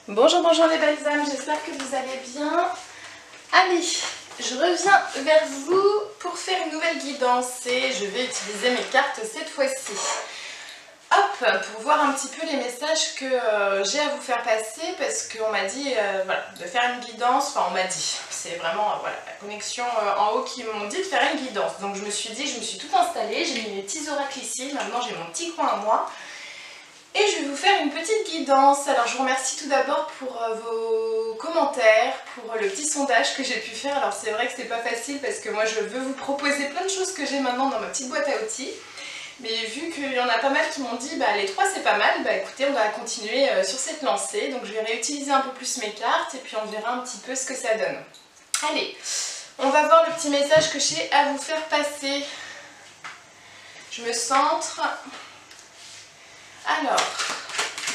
Bonjour, bonjour les belles âmes, j'espère que vous allez bien. Allez, je reviens vers vous pour faire une nouvelle guidance et je vais utiliser mes cartes cette fois-ci. Hop, pour voir un petit peu les messages que j'ai à vous faire passer parce qu'on m'a dit voilà, de faire une guidance, enfin on m'a dit, c'est vraiment voilà, la connexion en haut qui m'ont dit de faire une guidance. Donc je me suis dit, je me suis tout installée, j'ai mis mes petits oracles ici, maintenant j'ai mon petit coin à moi. Et je vais vous faire une petite guidance. Alors je vous remercie tout d'abord pour vos commentaires, pour le petit sondage que j'ai pu faire. Alors c'est vrai que c'est pas facile parce que moi je veux vous proposer plein de choses que j'ai maintenant dans ma petite boîte à outils. Mais vu qu'il y en a pas mal qui m'ont dit bah les 3 c'est pas mal, bah écoutez on va continuer sur cette lancée. Donc je vais réutiliser un peu plus mes cartes et puis on verra un petit peu ce que ça donne. Allez, on va voir le petit message que j'ai à vous faire passer. Je me centre. Alors,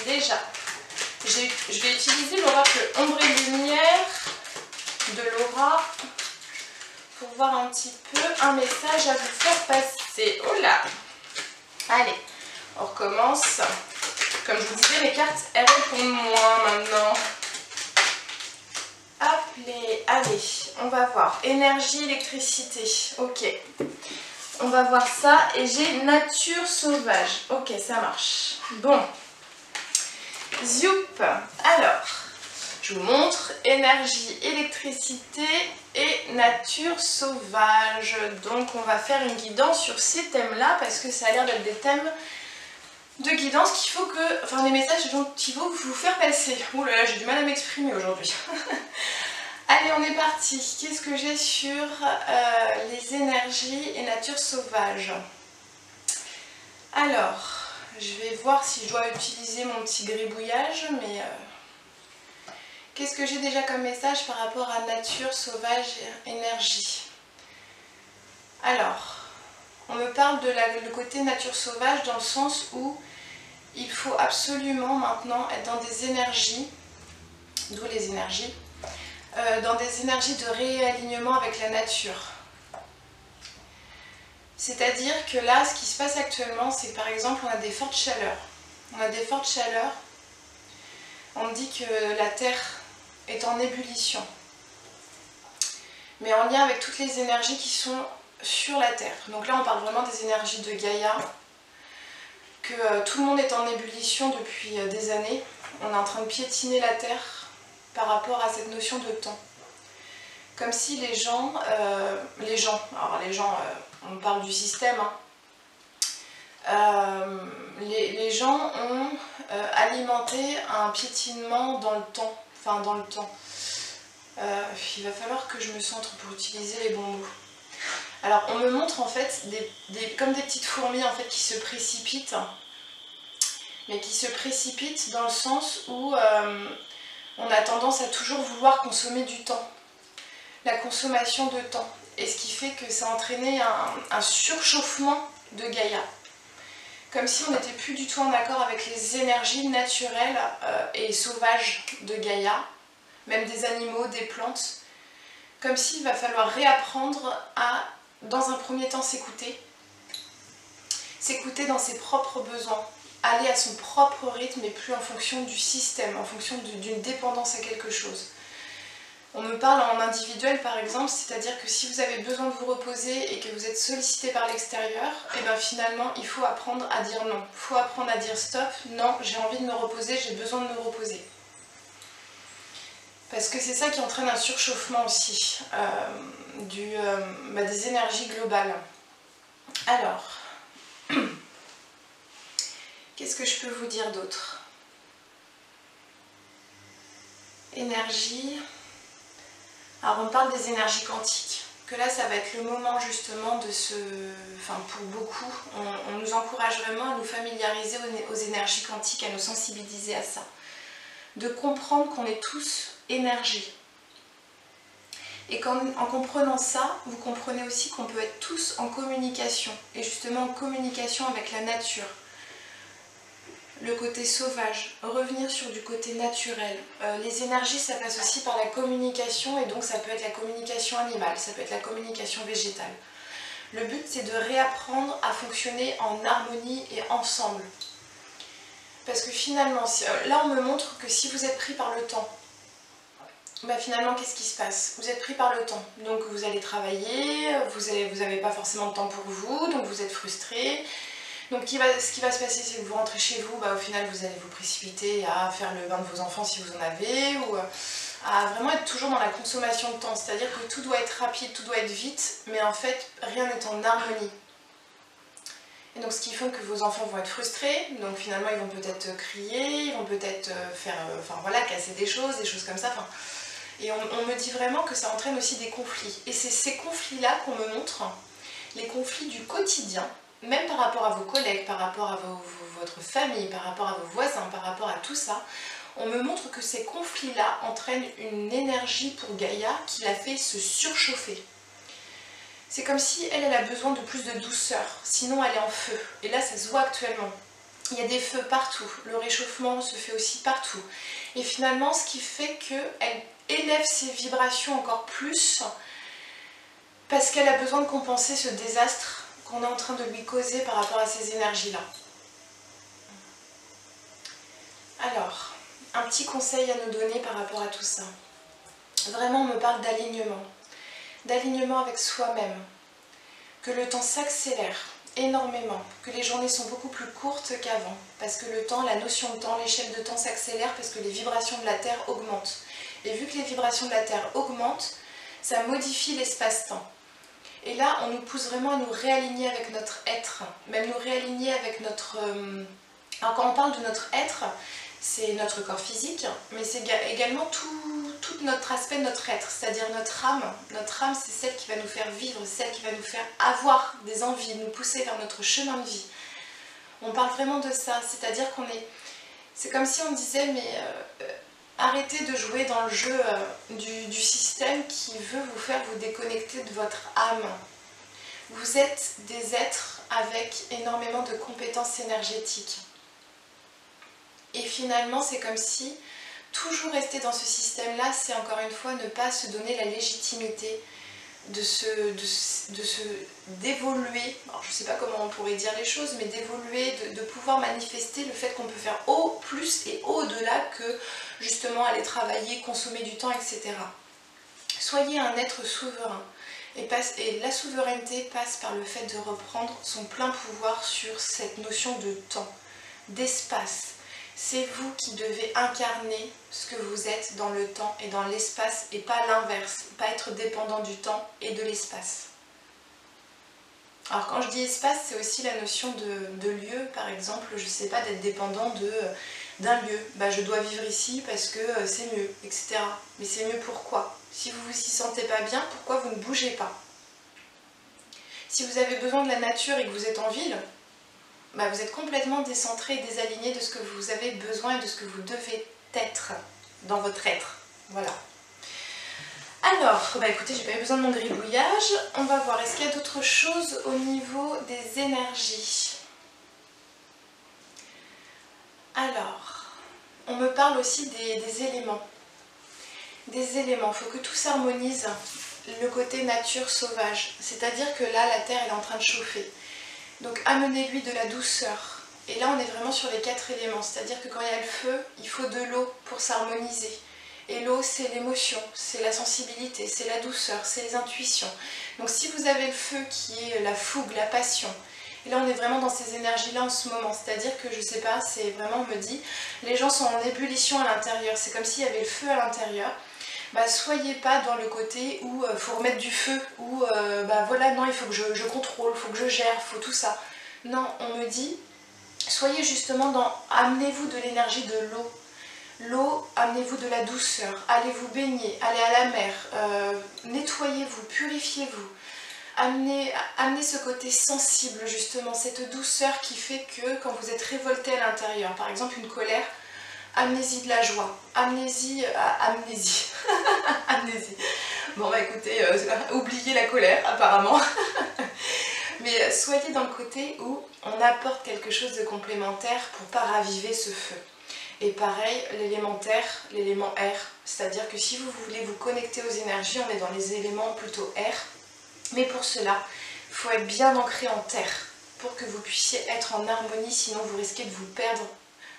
déjà, je vais utiliser l'oracle Ombre et Lumière de Laura pour voir un petit peu un message à vous faire passer. Oh là! Allez, on recommence. Comme je vous disais, les cartes, elles répondent moins maintenant. Allez, on va voir. Énergie, électricité. Ok. On va voir ça et j'ai nature sauvage. Ok, ça marche. Bon. Zoup. Alors, je vous montre énergie, électricité et nature sauvage. Donc, on va faire une guidance sur ces thèmes-là parce que ça a l'air d'être des thèmes de guidance qu'il faut que... Enfin, des messages dont il faut vous faire passer. Ouh là là, j'ai du mal à m'exprimer aujourd'hui. Allez, on est parti. Qu'est-ce que j'ai sur les énergies et nature sauvage? Alors, je vais voir si je dois utiliser mon petit gribouillage, mais qu'est-ce que j'ai déjà comme message par rapport à nature sauvage et énergie? Alors, on me parle de le côté nature sauvage dans le sens où il faut absolument maintenant être dans des énergies, d'où les énergies, dans des énergies de réalignement avec la nature. C'est-à-dire que là, ce qui se passe actuellement, c'est que par exemple, on a des fortes chaleurs. On a des fortes chaleurs. On me dit que la Terre est en ébullition. Mais en lien avec toutes les énergies qui sont sur la Terre. Donc là, on parle vraiment des énergies de Gaïa. Que tout le monde est en ébullition depuis des années. On est en train de piétiner la Terre par rapport à cette notion de temps. Comme si les gens, on parle du système, hein, les gens ont alimenté un piétinement dans le temps, il va falloir que je me centre pour utiliser les bons mots. Alors on me montre en fait comme des petites fourmis en fait qui se précipitent, mais qui se précipitent dans le sens où on a tendance à toujours vouloir consommer du temps, la consommation de temps, et ce qui fait que ça a entraîné un surchauffement de Gaïa, comme si on n'était plus du tout en accord avec les énergies naturelles et sauvages de Gaïa, même des animaux, des plantes, comme s'il va falloir réapprendre à, dans un premier temps, s'écouter dans ses propres besoins, aller à son propre rythme et plus en fonction du système, en fonction d'une dépendance à quelque chose. On me parle en individuel par exemple, c'est-à-dire que si vous avez besoin de vous reposer et que vous êtes sollicité par l'extérieur, et bien finalement il faut apprendre à dire non. Il faut apprendre à dire stop, non, j'ai envie de me reposer, j'ai besoin de me reposer. Parce que c'est ça qui entraîne un surchauffement aussi des énergies globales. Alors, qu'est-ce que je peux vous dire d'autre? Énergie. Alors on parle des énergies quantiques, que là ça va être le moment justement de pour beaucoup, on nous encourage vraiment à nous familiariser aux énergies quantiques, à nous sensibiliser à ça. De comprendre qu'on est tous énergie. Et en comprenant ça, vous comprenez aussi qu'on peut être tous en communication, et justement en communication avec la nature. Le côté sauvage, revenir sur du côté naturel. Les énergies, ça passe aussi par la communication, et donc ça peut être la communication animale, ça peut être la communication végétale. Le but, c'est de réapprendre à fonctionner en harmonie et ensemble. Parce que finalement, là on me montre que si vous êtes pris par le temps, bah finalement qu'est-ce qui se passe? Vous êtes pris par le temps, donc vous allez travailler, vous n'avez pas forcément de temps pour vous, donc vous êtes frustré. Donc ce qui va se passer, c'est que vous rentrez chez vous, bah, au final vous allez vous précipiter à faire le bain de vos enfants si vous en avez, ou à vraiment être toujours dans la consommation de temps, c'est-à-dire que tout doit être rapide, tout doit être vite, mais en fait rien n'est en harmonie. Et donc ce qui fait que vos enfants vont être frustrés, donc finalement ils vont peut-être crier, ils vont peut-être faire, enfin voilà, casser des choses comme ça. Et on me dit vraiment que ça entraîne aussi des conflits. Et c'est ces conflits-là qu'on me montre, les conflits du quotidien, même par rapport à vos collègues, par rapport à votre famille, par rapport à vos voisins, par rapport à tout ça. On me montre que ces conflits-là entraînent une énergie pour Gaïa qui la fait se surchauffer. C'est comme si elle a besoin de plus de douceur, sinon elle est en feu. Et là, ça se voit actuellement. Il y a des feux partout, le réchauffement se fait aussi partout. Et finalement, ce qui fait qu'elle élève ses vibrations encore plus, parce qu'elle a besoin de compenser ce désastre qu'on est en train de lui causer par rapport à ces énergies-là. Alors, un petit conseil à nous donner par rapport à tout ça. Vraiment, on me parle d'alignement. D'alignement avec soi-même, que le temps s'accélère énormément, que les journées sont beaucoup plus courtes qu'avant, parce que le temps, la notion de temps, l'échelle de temps s'accélère parce que les vibrations de la Terre augmentent. Et vu que les vibrations de la Terre augmentent, ça modifie l'espace-temps. Et là, on nous pousse vraiment à nous réaligner avec notre être, même nous réaligner avec notre... Alors quand on parle de notre être, c'est notre corps physique, mais c'est également tout notre aspect de notre être, c'est-à-dire notre âme. Notre âme, c'est celle qui va nous faire vivre, celle qui va nous faire avoir des envies, nous pousser vers notre chemin de vie. On parle vraiment de ça, c'est-à-dire qu'on est... C'est comme si on disait, mais arrêtez de jouer dans le jeu du système qui veut vous faire vous déconnecter de votre âme. Vous êtes des êtres avec énormément de compétences énergétiques. Et finalement, c'est comme si toujours rester dans ce système-là, c'est encore une fois ne pas se donner la légitimité d'évoluer. Alors je ne sais pas comment on pourrait dire les choses, mais d'évoluer, de pouvoir manifester le fait qu'on peut faire au plus et au-delà que justement aller travailler, consommer du temps, etc. Soyez un être souverain. Et la souveraineté passe par le fait de reprendre son plein pouvoir sur cette notion de temps, d'espace. C'est vous qui devez incarner ce que vous êtes dans le temps et dans l'espace et pas l'inverse, pas être dépendant du temps et de l'espace. Alors quand je dis espace, c'est aussi la notion de lieu, par exemple, je ne sais pas, d'être dépendant d'un lieu. Bah, je dois vivre ici parce que c'est mieux, etc. Mais c'est mieux pourquoi? Si vous ne vous y sentez pas bien, pourquoi vous ne bougez pas? Si vous avez besoin de la nature et que vous êtes en ville, bah vous êtes complètement décentré et désaligné de ce que vous avez besoin et de ce que vous devez être dans votre être. Voilà. Alors, bah écoutez, j'ai pas eu besoin de mon gribouillage. On va voir, est-ce qu'il y a d'autres choses au niveau des énergies? Alors, on me parle aussi des éléments. Des éléments, il faut que tout s'harmonise. Le côté nature sauvage, c'est-à-dire que là, la Terre elle est en train de chauffer. Donc amenez-lui de la douceur. Et là on est vraiment sur les 4 éléments, c'est-à-dire que quand il y a le feu, il faut de l'eau pour s'harmoniser. Et l'eau c'est l'émotion, c'est la sensibilité, c'est la douceur, c'est les intuitions. Donc si vous avez le feu qui est la fougue, la passion, et là on est vraiment dans ces énergies-là en ce moment, c'est-à-dire que je sais pas, c'est vraiment, on me dit, les gens sont en ébullition à l'intérieur, c'est comme s'il y avait le feu à l'intérieur. Bah, soyez pas dans le côté où il faut remettre du feu, où bah voilà, non, il faut que je contrôle, il faut que je gère, il faut tout ça. Non, on me dit, soyez justement dans, amenez-vous de l'énergie de l'eau. L'eau, amenez-vous de la douceur, allez vous baigner, allez à la mer, nettoyez-vous, purifiez-vous. Amenez ce côté sensible justement, cette douceur qui fait que quand vous êtes révolté à l'intérieur, par exemple une colère, amenez-y de la joie, amenez-y, amenez-y. Bon bah écoutez, oubliez la colère apparemment. Mais soyez dans le côté où on apporte quelque chose de complémentaire pour pas raviver ce feu. Et pareil, l'élément terre, l'élément air, c'est-à-dire que si vous voulez vous connecter aux énergies, on est dans les éléments plutôt air. Mais pour cela, il faut être bien ancré en terre pour que vous puissiez être en harmonie, sinon vous risquez de vous perdre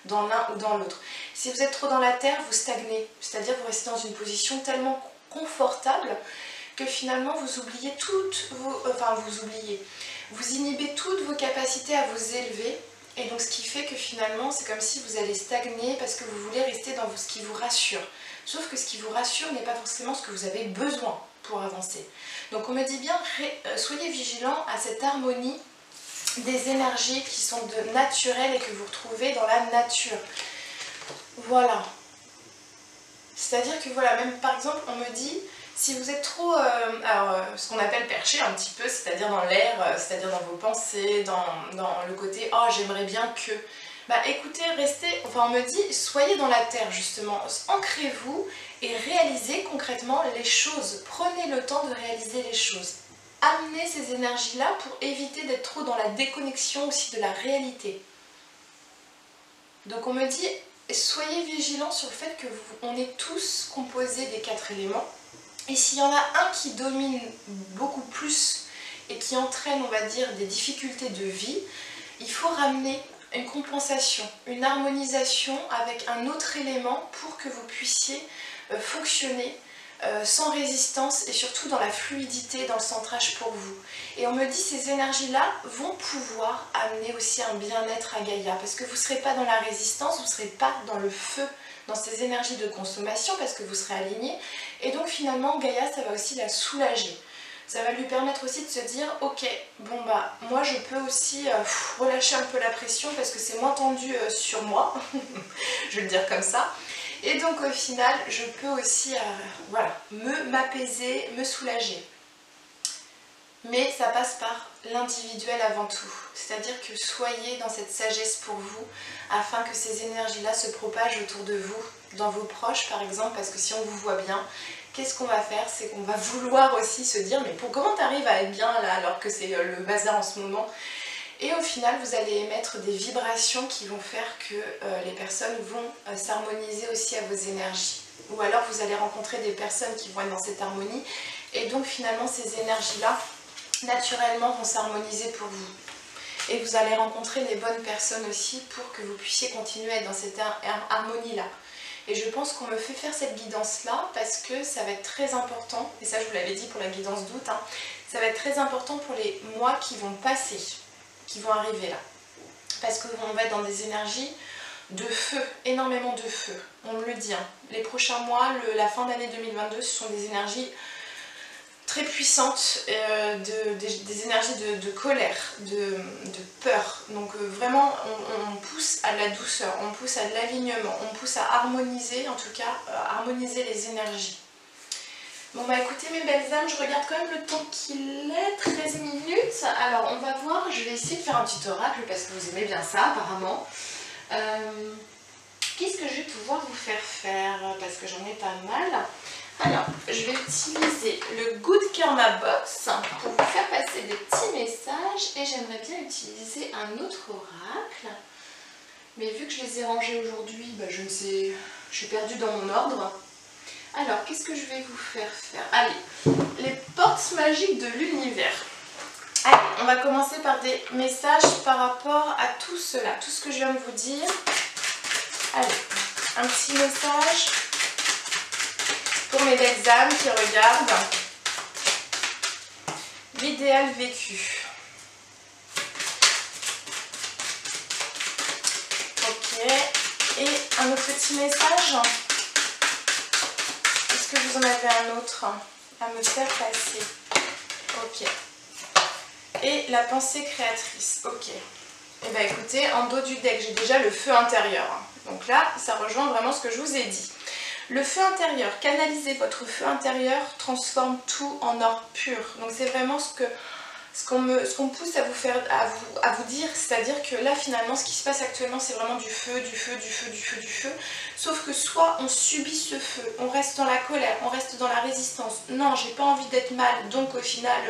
dans l'un ou dans l'autre. Si vous êtes trop dans la terre, vous stagnez, c'est-à-dire vous restez dans une position tellement confortable que finalement vous oubliez vous inhibez toutes vos capacités à vous élever, et donc ce qui fait que finalement c'est comme si vous allez stagner parce que vous voulez rester dans ce qui vous rassure. Sauf que ce qui vous rassure n'est pas forcément ce que vous avez besoin pour avancer. Donc on me dit bien, soyez vigilants à cette harmonie des énergies qui sont naturelles et que vous retrouvez dans la nature. Voilà. C'est-à-dire que voilà, même par exemple, on me dit, si vous êtes trop, ce qu'on appelle perché un petit peu, c'est-à-dire dans l'air, c'est-à-dire dans vos pensées, dans le côté « oh, j'aimerais bien que », bah écoutez, restez, enfin on me dit, soyez dans la terre justement, ancrez-vous et réalisez concrètement les choses, prenez le temps de réaliser les choses. Amenez ces énergies-là pour éviter d'être trop dans la déconnexion aussi de la réalité. Donc on me dit, soyez vigilants sur le fait qu'on est tous composés des 4 éléments. Et s'il y en a un qui domine beaucoup plus et qui entraîne, on va dire, des difficultés de vie, il faut ramener une compensation, une harmonisation avec un autre élément pour que vous puissiez fonctionner sans résistance et surtout dans la fluidité, dans le centrage pour vous. Et on me dit ces énergies-là vont pouvoir amener aussi un bien-être à Gaïa parce que vous ne serez pas dans la résistance, vous ne serez pas dans le feu, dans ces énergies de consommation parce que vous serez aligné. Et donc finalement Gaïa, ça va aussi la soulager. Ça va lui permettre aussi de se dire ok, bon bah moi je peux aussi relâcher un peu la pression parce que c'est moins tendu sur moi, je vais le dire comme ça. Et donc au final, je peux aussi voilà, m'apaiser, me soulager. Mais ça passe par l'individuel avant tout. C'est-à-dire que soyez dans cette sagesse pour vous, afin que ces énergies-là se propagent autour de vous, dans vos proches par exemple, parce que si on vous voit bien, qu'est-ce qu'on va faire? C'est qu'on va vouloir aussi se dire, mais comment tu arrives à être bien là, alors que c'est le bazar en ce moment? Et au final, vous allez émettre des vibrations qui vont faire que les personnes vont s'harmoniser aussi à vos énergies. Ou alors vous allez rencontrer des personnes qui vont être dans cette harmonie. Et donc finalement, ces énergies-là, naturellement, vont s'harmoniser pour vous. Et vous allez rencontrer les bonnes personnes aussi pour que vous puissiez continuer à être dans cette harmonie-là. Et je pense qu'on me fait faire cette guidance-là parce que ça va être très important, et ça je vous l'avais dit pour la guidance d'août, hein, ça va être très important pour les mois qui vont passer, qui vont arriver là. Parce qu'on va être dans des énergies de feu, énormément de feu. On me le dit, hein. Les prochains mois, la fin d'année 2022, ce sont des énergies très puissantes, des énergies de colère, de peur. Donc vraiment, on pousse à la douceur, on pousse à l'alignement, on pousse à harmoniser, en tout cas, harmoniser les énergies. Bon bah écoutez mes belles âmes, je regarde quand même le temps qu'il est, 13 minutes. Alors on va voir, je vais essayer de faire un petit oracle parce que vous aimez bien ça apparemment. Qu'est-ce que je vais pouvoir vous faire faire? Parce que j'en ai pas mal. Alors, je vais utiliser le Good Karma Box pour vous faire passer des petits messages et j'aimerais bien utiliser un autre oracle. Mais vu que je les ai rangés aujourd'hui, bah, je ne sais, je suis perdue dans mon ordre. Alors, qu'est-ce que je vais vous faire faire? Allez, les portes magiques de l'univers. Allez, on va commencer par des messages par rapport à tout cela, tout ce que je viens de vous dire. Allez, un petit message pour mes belles âmes qui regardent. L'idéal vécu. Ok, et un autre petit message. Est-ce que vous en avez un autre à me faire passer? Ok. Et la pensée créatrice. Ok. Et bien écoutez, en dos du deck, j'ai déjà le feu intérieur. Donc là, ça rejoint vraiment ce que je vous ai dit. Le feu intérieur, canalisez votre feu intérieur, transforme tout en or pur. Donc c'est vraiment ce qu'on pousse à vous dire, c'est-à-dire que là finalement ce qui se passe actuellement c'est vraiment du feu, du feu, du feu, du feu, du feu. Sauf que soit on subit ce feu, on reste dans la colère, on reste dans la résistance. Non, j'ai pas envie d'être mal, donc au final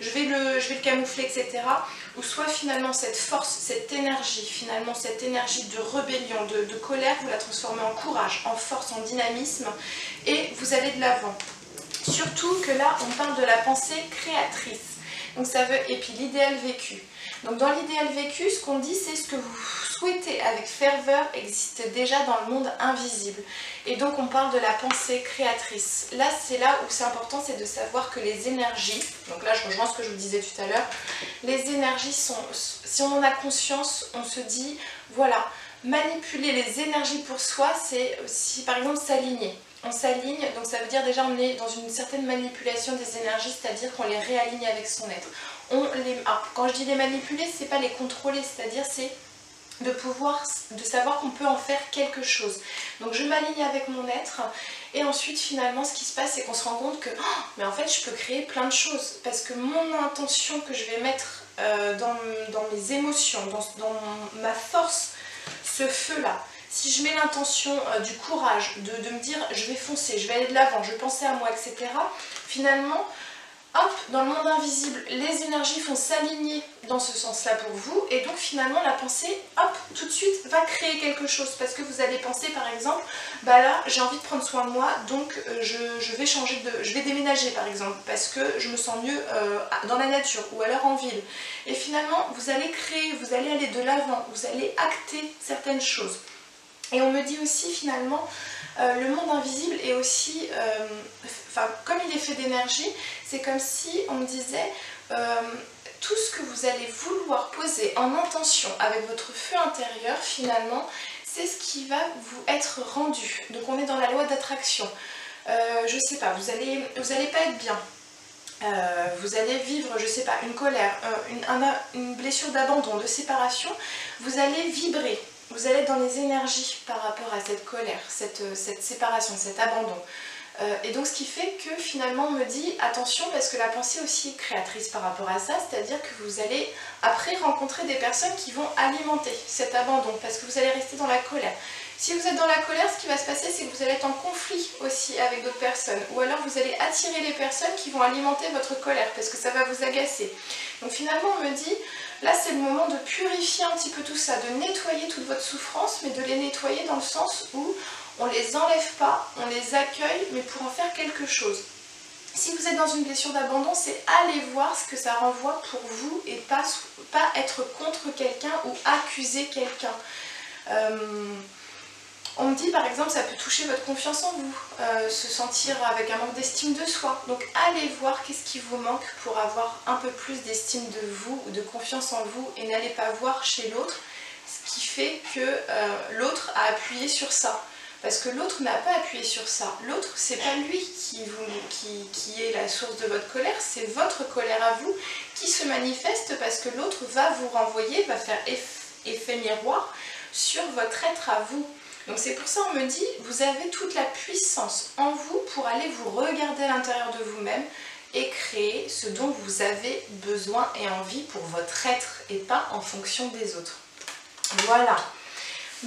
je vais le camoufler, etc. Ou soit finalement cette force, cette énergie, finalement cette énergie de rébellion, de colère, vous la transformez en courage, en force, en dynamisme et vous allez de l'avant. Surtout que là on parle de la pensée créatrice. Donc ça veut, et puis l'idéal vécu. Donc dans l'idéal vécu, ce qu'on dit, c'est ce que vous souhaitez avec ferveur existe déjà dans le monde invisible. Et donc on parle de la pensée créatrice. Là, c'est là où c'est important, c'est de savoir que les énergies, donc là je rejoins ce que je vous disais tout à l'heure, les énergies sont, si on en a conscience, on se dit, voilà, manipuler les énergies pour soi, c'est aussi par exemple s'aligner. On s'aligne, donc ça veut dire déjà on est dans une certaine manipulation des énergies, c'est-à-dire qu'on les réaligne avec son être. Quand je dis les manipuler, c'est pas les contrôler, c'est-à-dire c'est de savoir qu'on peut en faire quelque chose. Donc je m'aligne avec mon être et ensuite finalement ce qui se passe c'est qu'on se rend compte que mais en fait je peux créer plein de choses parce que mon intention que je vais mettre dans mes émotions, dans ma force, ce feu là, si je mets l'intention du courage, de me dire je vais foncer, je vais aller de l'avant, je vais penser à moi, etc. Finalement, hop, dans le monde invisible, les énergies vont s'aligner dans ce sens-là pour vous. Et donc finalement, la pensée, hop, tout de suite, va créer quelque chose. Parce que vous allez penser par exemple, bah là, j'ai envie de prendre soin de moi, donc je vais déménager par exemple, parce que je me sens mieux dans la nature ou alors en ville. Et finalement, vous allez créer, vous allez aller de l'avant, vous allez acter certaines choses. Et on me dit aussi finalement, le monde invisible est aussi, comme il est fait d'énergie, c'est comme si on me disait, tout ce que vous allez vouloir poser en intention avec votre feu intérieur, finalement, c'est ce qui va vous être rendu. Donc on est dans la loi d'attraction. Je sais pas, vous allez pas être bien. Vous allez vivre, je sais pas, une colère, une blessure d'abandon, de séparation, vous allez vibrer. Vous allez être dans les énergies par rapport à cette colère, cette séparation, cet abandon. Et donc ce qui fait que finalement on me dit attention parce que la pensée aussi est créatrice par rapport à ça, c'est-à-dire que vous allez après rencontrer des personnes qui vont alimenter cet abandon parce que vous allez rester dans la colère. Si vous êtes dans la colère, ce qui va se passer c'est que vous allez être en conflit aussi avec d'autres personnes ou alors vous allez attirer les personnes qui vont alimenter votre colère parce que ça va vous agacer. Donc finalement on me dit là c'est le moment de purifier un petit peu tout ça, de nettoyer toute votre souffrance mais de les nettoyer dans le sens où on les enlève pas, on les accueille, mais pour en faire quelque chose. Si vous êtes dans une blessure d'abandon, c'est aller voir ce que ça renvoie pour vous et pas être contre quelqu'un ou accuser quelqu'un. On me dit par exemple, ça peut toucher votre confiance en vous, se sentir avec un manque d'estime de soi. Donc allez voir qu'est-ce qui vous manque pour avoir un peu plus d'estime de vous ou de confiance en vous et n'allez pas voir chez l'autre ce qui fait que l'autre a appuyé sur ça. Parce que l'autre n'a pas appuyé sur ça. L'autre, c'est pas lui qui est la source de votre colère, c'est votre colère à vous qui se manifeste parce que l'autre va vous renvoyer, va faire effet miroir sur votre être à vous. Donc c'est pour ça on me dit, vous avez toute la puissance en vous pour aller vous regarder à l'intérieur de vous-même et créer ce dont vous avez besoin et envie pour votre être et pas en fonction des autres. Voilà.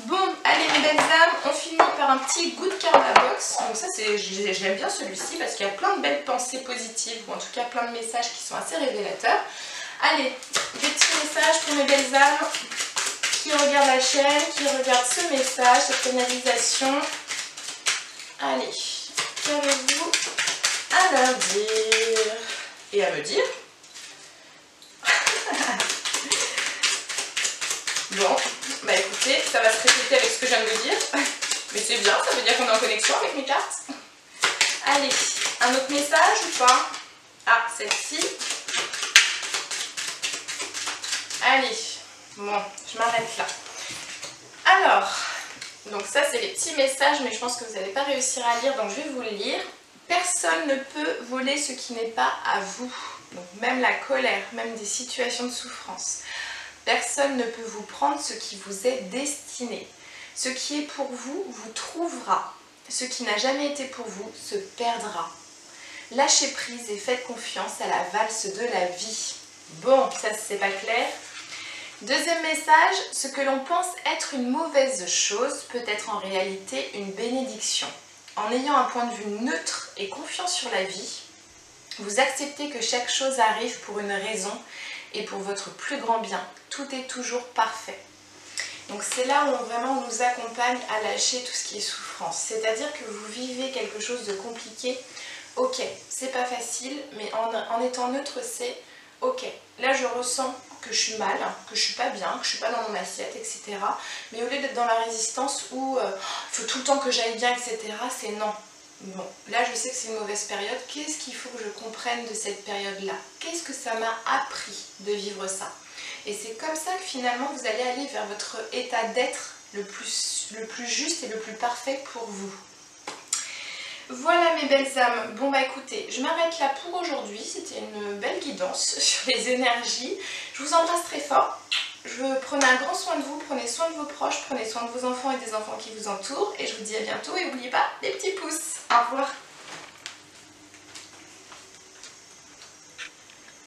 Bon, allez mes belles âmes, on finit par un petit Good Karma Box. Donc ça, j'aime bien celui-ci parce qu'il y a plein de belles pensées positives, ou en tout cas plein de messages qui sont assez révélateurs. Allez, des petits messages pour mes belles âmes qui regardent la chaîne, qui regardent ce message, cette canalisation. Allez, qu'avez-vous à leur dire et à me dire? Bon, bah écoutez, ça va se répéter avec ce que je viens de vous dire, mais c'est bien, ça veut dire qu'on est en connexion avec mes cartes. Allez, un autre message ou pas? Ah, celle-ci. Allez, bon, je m'arrête là. Alors, donc ça c'est les petits messages, mais je pense que vous n'allez pas réussir à lire, donc je vais vous le lire. Personne ne peut voler ce qui n'est pas à vous, donc même la colère, même des situations de souffrance. Personne ne peut vous prendre ce qui vous est destiné. Ce qui est pour vous, vous trouvera. Ce qui n'a jamais été pour vous, se perdra. Lâchez prise et faites confiance à la valse de la vie. Bon, ça c'est pas clair. Deuxième message, ce que l'on pense être une mauvaise chose peut être en réalité une bénédiction. En ayant un point de vue neutre et confiant sur la vie, vous acceptez que chaque chose arrive pour une raison et pour votre plus grand bien. Tout est toujours parfait. Donc c'est là où vraiment on nous accompagne à lâcher tout ce qui est souffrance. C'est-à-dire que vous vivez quelque chose de compliqué. Ok, c'est pas facile, mais en étant neutre, c'est ok, là je ressens que je suis mal, que je suis pas bien, que je suis pas dans mon assiette, etc. Mais au lieu d'être dans la résistance où il faut tout le temps que j'aille bien, etc., c'est non. Bon, là je sais que c'est une mauvaise période, qu'est-ce qu'il faut que je comprenne de cette période-là? Qu'est-ce que ça m'a appris de vivre ça? Et c'est comme ça que finalement vous allez aller vers votre état d'être le plus juste et le plus parfait pour vous. Voilà mes belles âmes, bon bah écoutez, je m'arrête là pour aujourd'hui, c'était une belle guidance sur les énergies. Je vous embrasse très fort, prenez un grand soin de vous, prenez soin de vos proches, prenez soin de vos enfants et des enfants qui vous entourent. Et je vous dis à bientôt et n'oubliez pas les petits pouces. Au revoir.